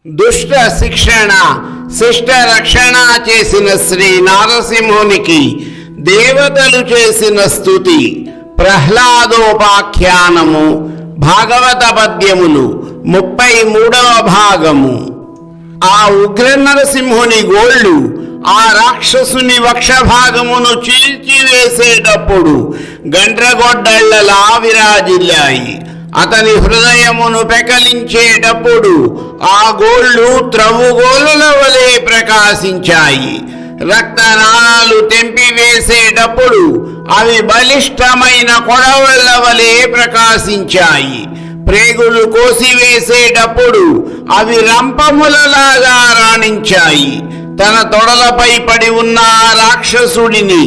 దుష్ట శిక్షణ శిష్ట రక్షణ చేసిన శ్రీ నారసింహునికి దేవతలు చేసిన స్తుతి. ప్రహ్లాదోపాఖ్యానము భాగవత పద్యములు 33వ భాగము. ఆ ఉగ్ర నరసింహుని గోళ్ళు ఆ రాక్షసుని వక్షభాగమును చీల్చివేసేటప్పుడు గండ్రగొడ్డళ్లలా విరాజిల్లాయి. అతని హృదయమును పెకలించేటప్పుడు ఆ గోళ్ళు త్రవ్వుగోలుల వలె ప్రకాశించాయి. రక్తనాళాలు తెంపివేసేటప్పుడు అవి బలిష్టమైన కొడవళ్ల వలె ప్రకాశించాయి. ప్రేగులు కోసివేసేటప్పుడు అవి రంపములలాగా రాణించాయి. తన తొడలపై పడి ఉన్న రాక్షసుడిని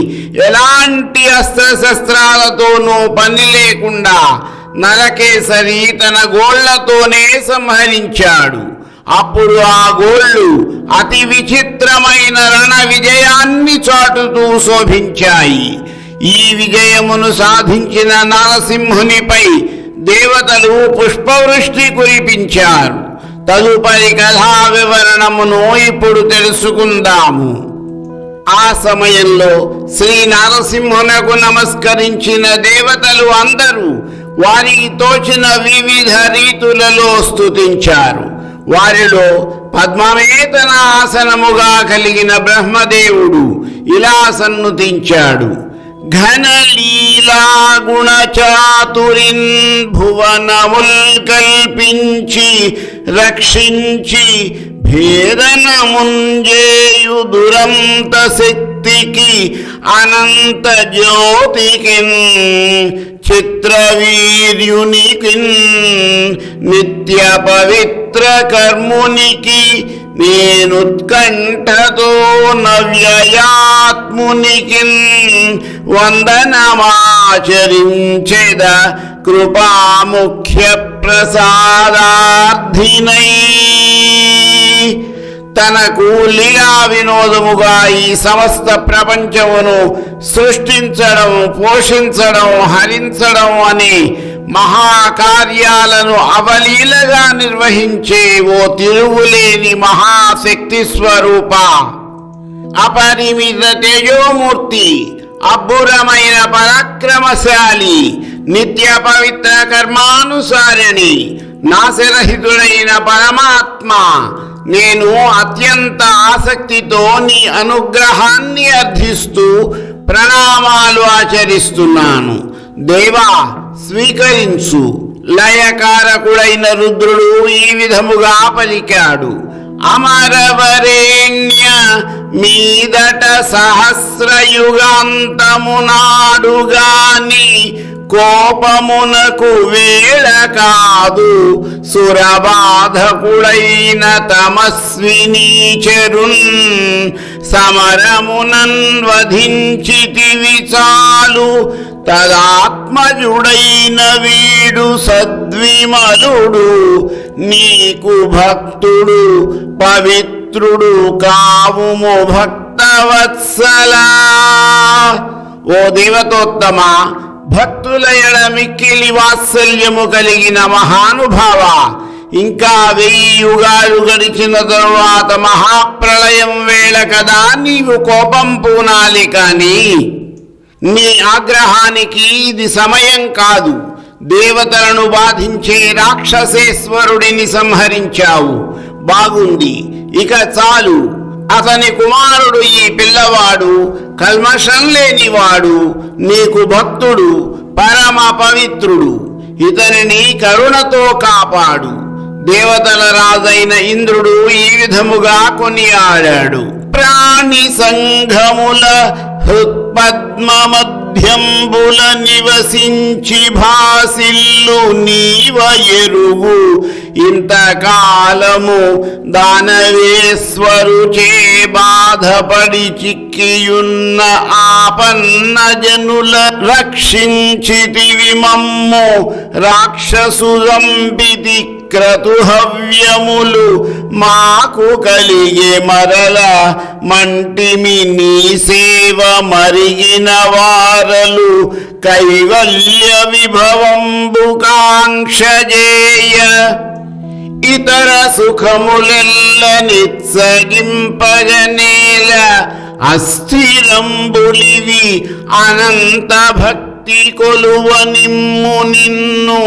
ఎలాంటి అస్త్రశస్త్రాలతోనూ పని లేకుండా నరకేసరి తన గోళ్లతోనే సంహరించాడు. అప్పుడు ఆ గోళ్ళు అతి విచిత్రమైన రణ విజయాన్ని చాటుతూ శోభించాయి. ఈ విజయమును సాధించిన నరసింహునిపై దేవతలు పుష్పవృష్టి కురిపించారు. తదుపరి కథా వివరణమును ఇప్పుడు తెలుసుకుందాము. ఆ సమయంలో శ్రీ నరసింహునకు నమస్కరించిన దేవతలు అందరూ వారికి తోచిన వివిధ రీతులలో స్తుతించారు. వారిలో పద్మమేతన ఆసనముగా కలిగిన బ్రహ్మదేవుడు ఇలా సన్నుతించాడు. ఘనలీలా గుణ చాతురిన్ భువనముల్ కల్పించి రక్షించి భేదనముంజేయు దురంత శక్తికి అనంత జ్యోతికిన్ చిత్రవీర్యునికిన్ నిత్య పవిత్ర కర్మునికి నేనుత్కంఠతో నవ్యయాత్మునికిన్ వందనమాచరించెద కృపాముఖ్య ప్రసాదార్థినై. తనకు లీలా వినోదముగా ఈ సమస్త ప్రపంచమును సృష్టించడం, పోషించడం, హరించడం అనే మహాకార్యాలను అవలీలగా నిర్వహించే ఓ తిరుగులేని మహాశక్తి స్వరూప, అపరిమిత తేజోమూర్తి, అబ్బురమైన పరాక్రమశాలి, నిత్య పవిత్ర కర్మానుసారిణి, నాశరహితుడైన పరమాత్మ, నేను అత్యంత ఆసక్తితో నీ అనుగ్రహాన్ని అర్థిస్తూ ప్రణామాలు ఆచరిస్తున్నాను. దేవా, స్వీకరించు. లయకారకుడైన రుద్రుడు ఈ విధముగా పలికాడు. అమరవరేణ్య మీదట సహస్రయుగాంతమునాడుగాని కోపమునకు వేళ కాదు. సురబాధకుడైన తమస్విని చెరున్ సమరమునన్ వధించితివి చాలు. తదాత్మజుడైన వీడు సద్విమలుడు, నీకు భక్తుడు, పవిత్రుడు కావుము భక్తవత్సలా. ఓ దేవతోత్తమ, భక్తుల ఎడ మిక్కిలి వాత్సల్యము కలిగిన మహానుభావ, ఇంకా 1000 యుగాలు గడిచిన తరువాత మహాప్రళయం వేళ కదా నీవు కోపం పూనాలి, కానీ నీ ఆగ్రహానికి ఇది సమయం కాదు. దేవతలను బాధించే రాక్షసేశ్వరుడిని సంహరించావు, బాగుంది. ఇక చాలు. అతని కుమారుడు ఈ పిల్లవాడు కల్మషం లేనివాడు, నీకు భక్తుడు, పరమ పవిత్రుడు. ఇతనిని కరుణతో కాపాడు. దేవతల రాజైన ఇంద్రుడు ఈ విధముగా కొనియాడాడు. ప్రాణి సంఘముల హృత్పద్మ మధ్యంబుల నివసించి భాసిల్లు నీవ ఎరుగు. ఇంతకాలము దానవేశ్వరుచే బాధపడి చిక్కియున్న ఆపన్న జనుల రక్షించితివి మమ్ము. రాక్షసు రంపితి క్రతుహవ్యములు మాకు కలిగే మరల మంటిమి నీ సేవ మరిగిన వారలు కైవల్య విభవంబు కాంక్షజేయ. ఇతర సుఖములెల్ల నిత్సగింపగనేల అస్థిరంబులివి అనంత భక్తి కొలువ నిమ్ము నిన్ను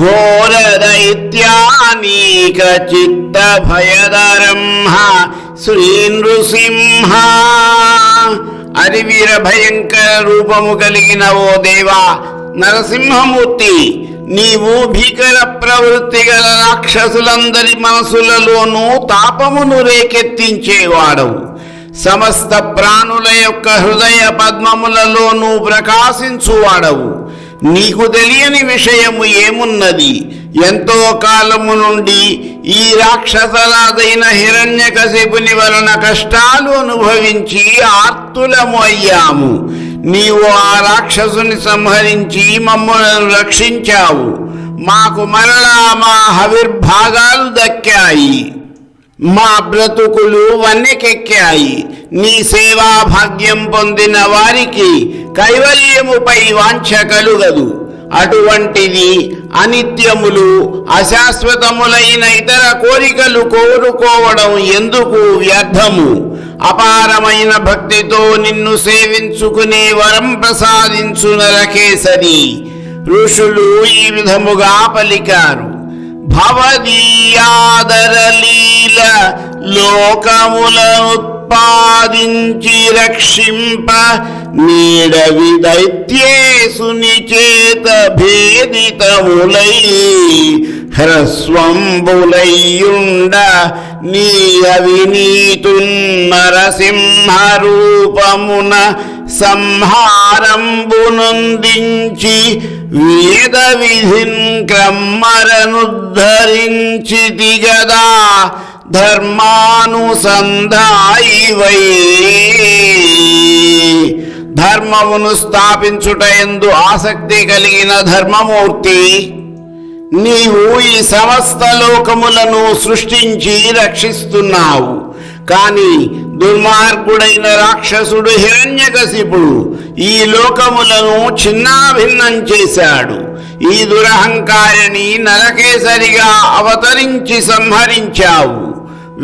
ఘోర దైత్యానీక చిత్త భయదరంహ శ్రీ నృసింహ. అరివీర భయంకర రూపము కలిగిన ఓ దేవా నరసింహమూర్తి, నీవు భీకర ప్రవృత్తి గల రాక్షసులందరి మనసులలోనూ తాపమును రేకెత్తించేవాడవు. సమస్త ప్రాణుల యొక్క హృదయ పద్మములలోనూ ప్రకాశించువాడవు. నీకు తెలియని విషయము ఏమున్నది? ఎంతో కాలము నుండి ఈ రాక్షసరాజైన హిరణ్యకశిపుని వలన కష్టాలు అనుభవించి ఆర్తులము అయ్యాము. నీవు ఆ రాక్షసుని సంహరించి మమ్మల్ని రక్షించావు. మాకు మరలా మా హవిర్భాగాలు దక్కాయి. మా బ్రతుకులు వన్నెకెక్కాయి. నీ సేవా భాగ్యం పొందిన వారికి కైవల్యముపై వాంఛ కలుగదు. అటువంటిది అనిత్యములు అశాశ్వతములైన ఇతర కోరికలు కోరుకోవడం ఎందుకు వ్యర్థము? అపారమైన భక్తితో నిన్ను సేవించుకునే వరం ప్రసాదించు నరకేసరి. ఋషులు ఈ విధముగా పలికారు. భవదీయాదరలీల లోకముల ఉత్పాదించి రక్షింప నీడవి దైత్యేసుని చేత భేదితములై హ్రస్వంబులయ్యుండ నీ అవినీతున్ నరసింహ రూపమున సంహారంబునందించి వేద విధిన్ క్రమ్మరనుద్ధరించి గదా ధర్మానుసంధాయివై. ధర్మమును స్థాపించుటయందు ఆసక్తి కలిగిన ధర్మమూర్తి, నీవు ఈ సమస్త లోకములను సృష్టించి రక్షిస్తున్నావు. కాని దుర్మార్గుడైన రాక్షసుడు హిరణ్యకశిపుడు ఈ లోకములను చిన్నాభిన్నం చేశాడు. ఈ దురహంకారిని నరకేసరిగా అవతరించి సంహరించావు.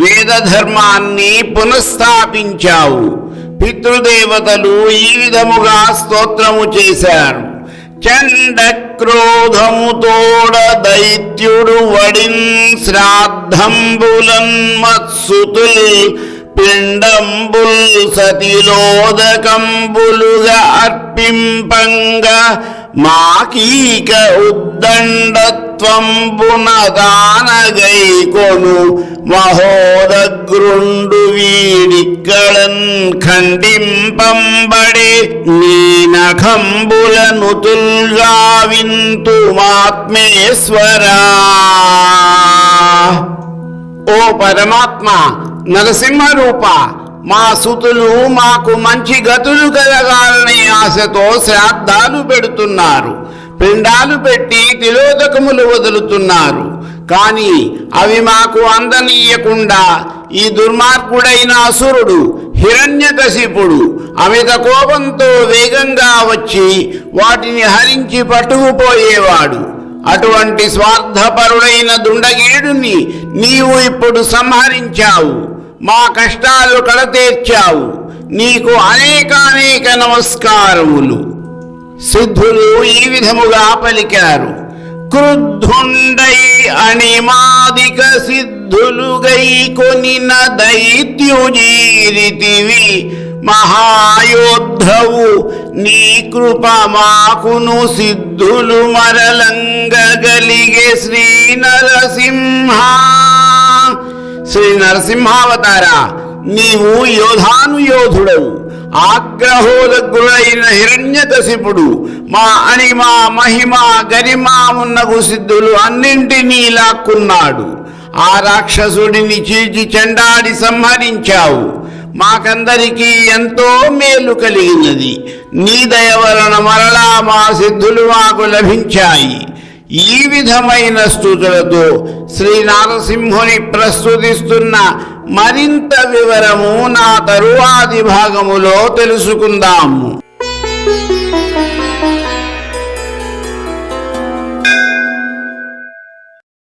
వేద ధర్మాన్ని పునఃస్థాపించావు. పితృదేవతలు ఈ విధముగా స్తోత్రము చేశారు. చండ క్రోధముతోడ దైత్యుడు వడిన్ శ్రాద్ధంబులన్ మత్సుతుల్ పిండంబుల్ సతిలోదకంబులుగా అర్పింపంగా మాకీక ఉద్దండత్వంబున దానగైకొను మహోదగ్రుండు వీడిక్కడన్ ఖండింపంబడే నీ నఖంబులను తుల్గావింతు మాత్మేశ్వరా. ఓ పరమాత్మ నరసింహరూప, మా సుతులు మాకు మంచి గతులు కలగాలనే ఆశతో శ్రాద్ధాలు పెడుతున్నారు. పిండాలు పెట్టి తిలోదకములు వదులుతున్నారు. కానీ అవి మాకు అందనీయకుండా ఈ దుర్మార్గుడైన అసురుడు హిరణ్యకశిపుడు అమిత కోపంతో వేగంగా వచ్చి వాటిని హరించి పట్టుకుపోయేవాడు. అటువంటి స్వార్థపరుడైన దుండగీడుని నీవు ఇప్పుడు సంహరించావు. మా కష్టాలు కడతీర్చావు. నీకు అనేకానేక నమస్కారములు. సిద్ధులు ఈ విధముగా పలికారు. క్రుద్ధుండై అణిమాదిక సిద్ధులుగై కొనిన దైత్యుజీరితివి మహాయోద్ధవు. నీ కృప మాకును సిద్ధులు మరలంగగలిగే శ్రీ నరసింహ. శ్రీ నరసింహావతార, నీవు యోధానుయోధుడవు. ఆగ్రహోదగ్రుడైన హిరణ్యకశిపుడు మా అణిమ మహిమ గరిమ మున్నగు సిద్ధులు అన్నింటినీ లాక్కున్నాడు. ఆ రాక్షసుడిని చీల్చి చెండాడి సంహరించావు. మాకందరికీ ఎంతో మేలు కలిగినది. నీ దయ వలన మరలా మా సిద్ధులు మాకు లభించాయి. ఈ విధమైన స్తుతులతో శ్రీ నారసింహుని ప్రస్తుతిస్తున్న మరింత వివరము నా తరువాతి భాగములో తెలుసుకుందాము.